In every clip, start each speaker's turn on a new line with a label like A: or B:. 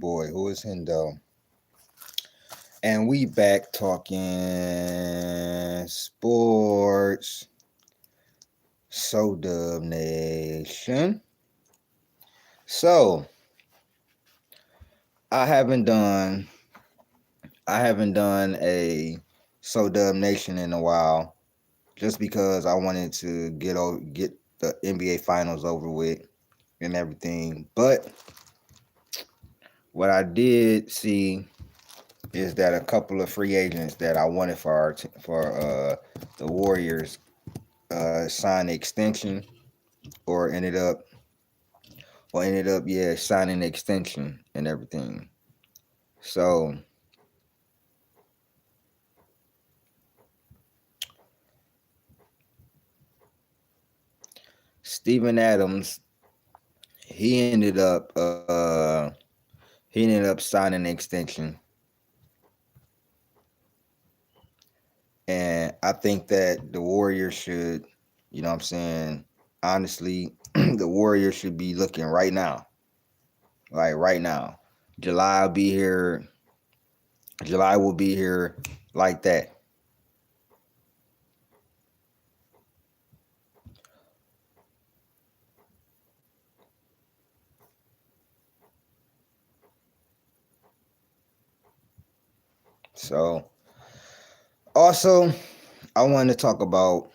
A: boy, who is Hendo, and we back talking sports. So Dub Nation. So I haven't done I haven't done a So Dub Nation in a while, just because I wanted to get the NBA Finals over with and everything. But what I did see is that a couple of free agents that I wanted for the Warriors signed an extension or ended up signing the extension and everything. So Steven Adams, he ended up signing an extension. And I think that the Warriors should, you know what I'm saying, honestly, the Warriors should be looking right now. Like right now. July will be here. July will be here like that. So also I wanted to talk about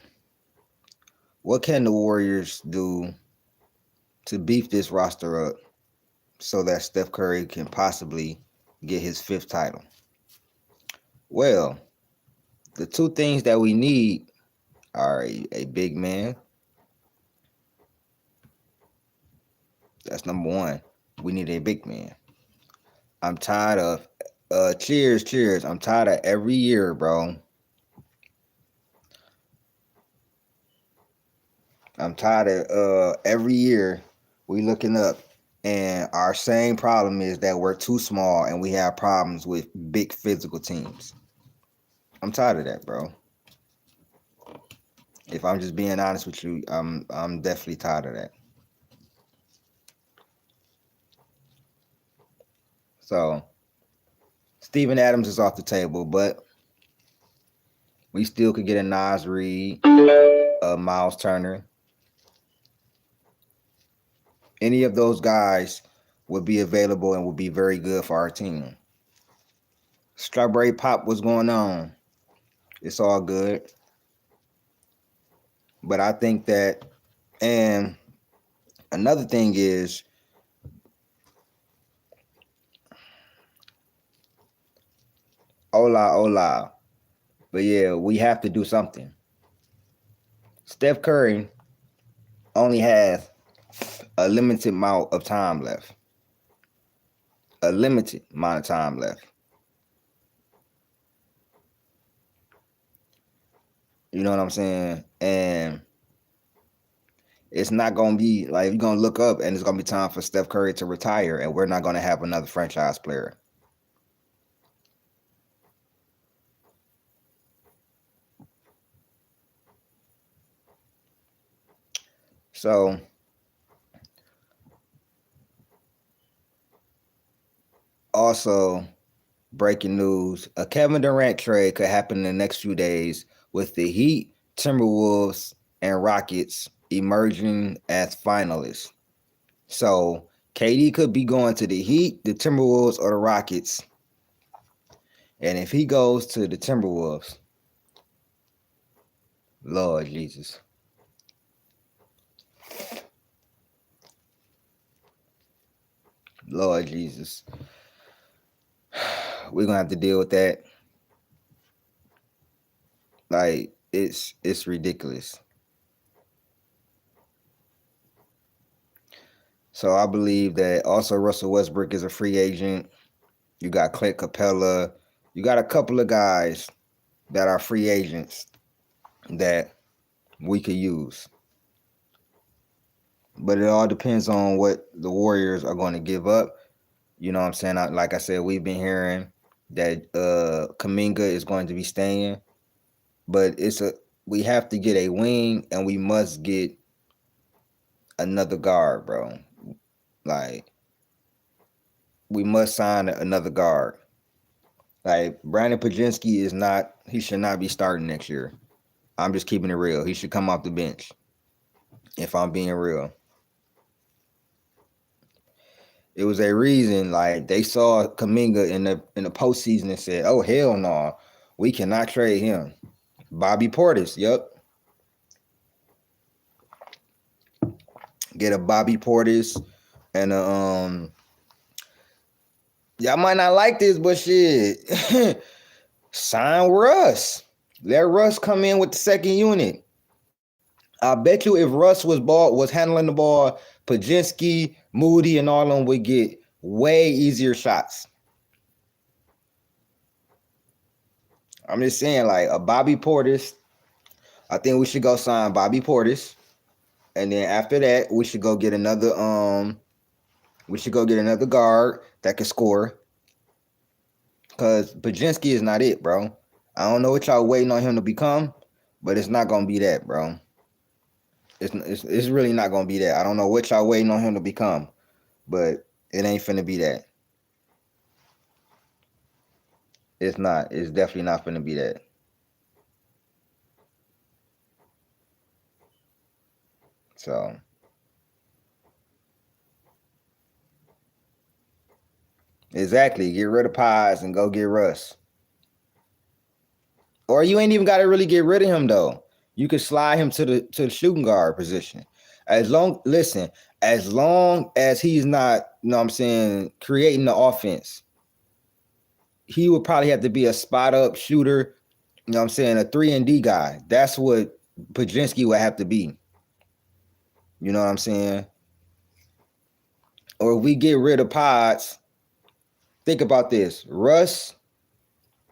A: what can the Warriors do to beef this roster up so that Steph Curry can possibly get his fifth title. Well, the two things that we need are a big man. That's number one. We need a big man. I'm tired of cheers. I'm tired of every year, bro. I'm tired of every year we looking up and our same problem is that we're too small and we have problems with big physical teams. I'm tired of that, bro. If I'm just being honest with you, I'm definitely tired of that. So Steven Adams is off the table, but we still could get a Nas Reed, a Miles Turner. Any of those guys would be available and would be very good for our team. Strawberry Pop, what's going on? It's all good. But I think that, and another thing is, hola. But yeah, we have to do something. Steph Curry only has a limited amount of time left. A limited amount of time left. You know what I'm saying? And it's not going to be like you're going to look up and it's going to be time for Steph Curry to retire and we're not going to have another franchise player. So also breaking news, a Kevin Durant trade could happen in the next few days with the Heat, Timberwolves, and Rockets emerging as finalists. So KD could be going to the Heat, the Timberwolves, or the Rockets. And if he goes to the Timberwolves, Lord Jesus. Lord Jesus. We're gonna have to deal with that. Like it's ridiculous. So I believe that also Russell Westbrook is a free agent. You got Clint Capella. You got a couple of guys that are free agents that we could use. But it all depends on what the Warriors are going to give up. You know what I'm saying? Like I said, we've been hearing that Kuminga is going to be staying. But we have to get a wing and we must get another guard, bro. Like we must sign another guard. Like Brandon Pajinski is not. He should not be starting next year. I'm just keeping it real. He should come off the bench. If I'm being real, it was a reason. Like they saw Kuminga in the postseason and said, "Oh hell no, we cannot trade him." Bobby Portis, yep. Get a Bobby Portis and y'all might not like this, but shit, sign Russ. Let Russ come in with the second unit. I bet you if Russ was handling the ball, Pajinski, Moody, and all of them would get way easier shots. I'm just saying, like a Bobby Portis. I think we should go sign Bobby Portis, and then after that, we should go get another guard that can score. Cause Pajinski is not it, bro. I don't know what y'all waiting on him to become, but it's not gonna be that, bro. It's really not gonna be that. I don't know what y'all waiting on him to become, but it ain't finna be that. It's not. It's definitely not finna be that. So exactly. Get rid of Pies and go get Russ. Or you ain't even got to really get rid of him though. You could slide him to the shooting guard position. As long as he's not, you know what I'm saying, creating the offense, he would probably have to be a spot up shooter, you know what I'm saying, a 3-and-D guy. That's what Pajinski would have to be. You know what I'm saying? Or if we get rid of Pods, think about this. Russ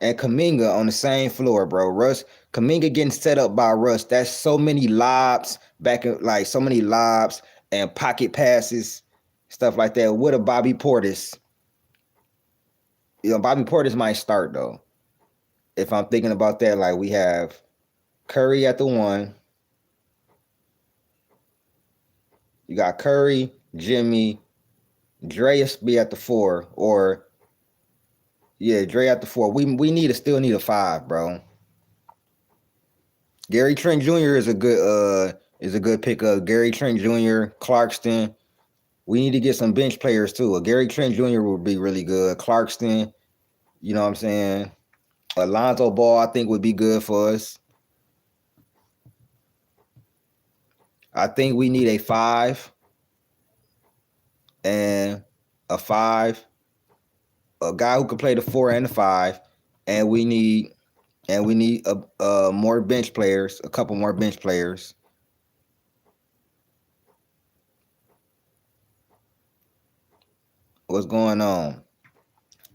A: and Kuminga on the same floor, bro. Kuminga getting set up by Russ. That's so many lobs so many lobs and pocket passes, stuff like that. With a Bobby Portis, Bobby Portis might start though. If I'm thinking about that, like we have Curry at the 1. You got Curry, Jimmy, Dreas be at the 4, or yeah, Dre at the 4. We still need a 5, bro. Gary Trent Jr. is a good pickup. Gary Trent Jr., Clarkston. We need to get some bench players too. A Gary Trent Jr. would be really good. Clarkston, you know what I'm saying? Alonzo Ball, I think, would be good for us. I think we need a 5 and a 5, a guy who can play the 4 and the 5, and we need more bench players, a couple more bench players. What's going on?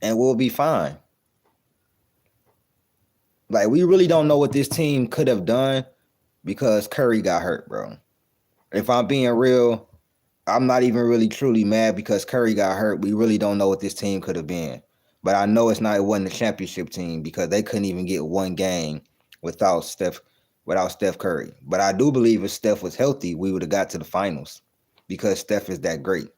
A: And we'll be fine. Like, we really don't know what this team could have done because Curry got hurt, bro. If I'm being real, I'm not even really truly mad because Curry got hurt. We really don't know what this team could have been. But I know it wasn't a championship team because they couldn't even get one game without Steph Curry. But I do believe if Steph was healthy, we would have got to the finals because Steph is that great.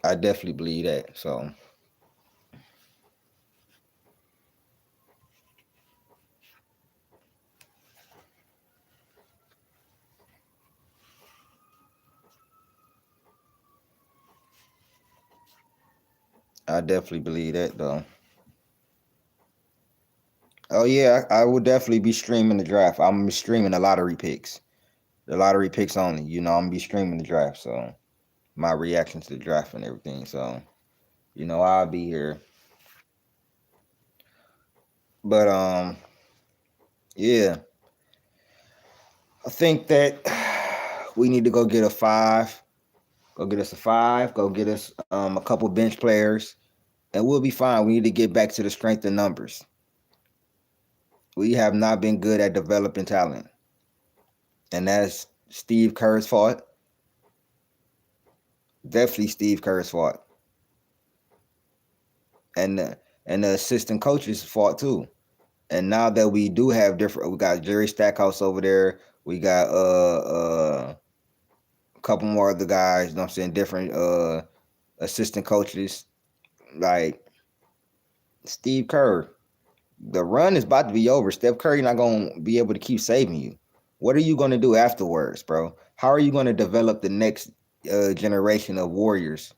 A: I definitely believe that. So I definitely believe that though. Oh yeah, I would definitely be streaming the draft. I'm gonna be streaming the lottery picks. The lottery picks only. I'm gonna be streaming the draft. So my reaction to the draft and everything. So, I'll be here. But yeah. I think that we need to go get a 5. Go get us a 5. Go get us a couple bench players, and we'll be fine. We need to get back to the strength of numbers. We have not been good at developing talent, and that's Steve Kerr's fault. Definitely Steve Kerr's fault, and the assistant coach's fault too. And now that we do have we got Jerry Stackhouse over there. We got couple more other guys, you know what I'm saying, different assistant coaches. Like Steve Kerr, the run is about to be over. Steph Curry not gonna be able to keep saving you. What are you gonna do afterwards, bro? How are you gonna develop the next generation of Warriors?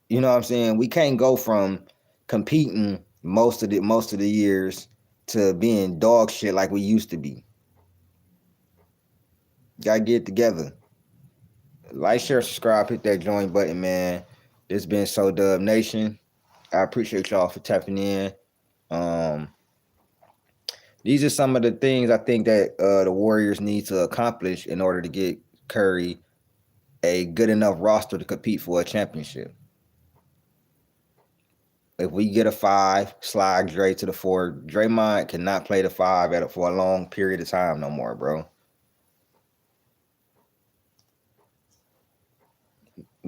A: You know what I'm saying? We can't go from competing most of the years to being dog shit like we used to be. Gotta get it together. Like, share, subscribe, hit that join button, man. This been So Dub Nation. I appreciate y'all for tapping in. Um, these are some of the things I think that the Warriors need to accomplish in order to get Curry a good enough roster to compete for a championship. If we get a 5, slide Dre to the 4. Draymond cannot play the 5 for a long period of time no more, bro.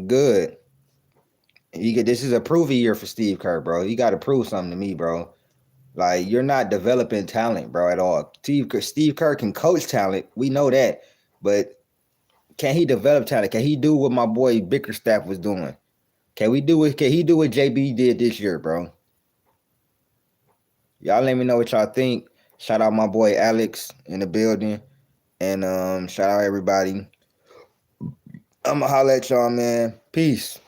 A: Good. This is a proving year for Steve Kerr, bro. You got to prove something to me, bro. Like, you're not developing talent, bro, at all. Steve Kerr can coach talent. We know that. But can he develop talent? Can he do what my boy Bickerstaff was doing? Can he do what JB did this year, bro? Y'all let me know what y'all think. Shout out my boy Alex in the building. And shout out everybody. I'ma holler at y'all, man. Peace.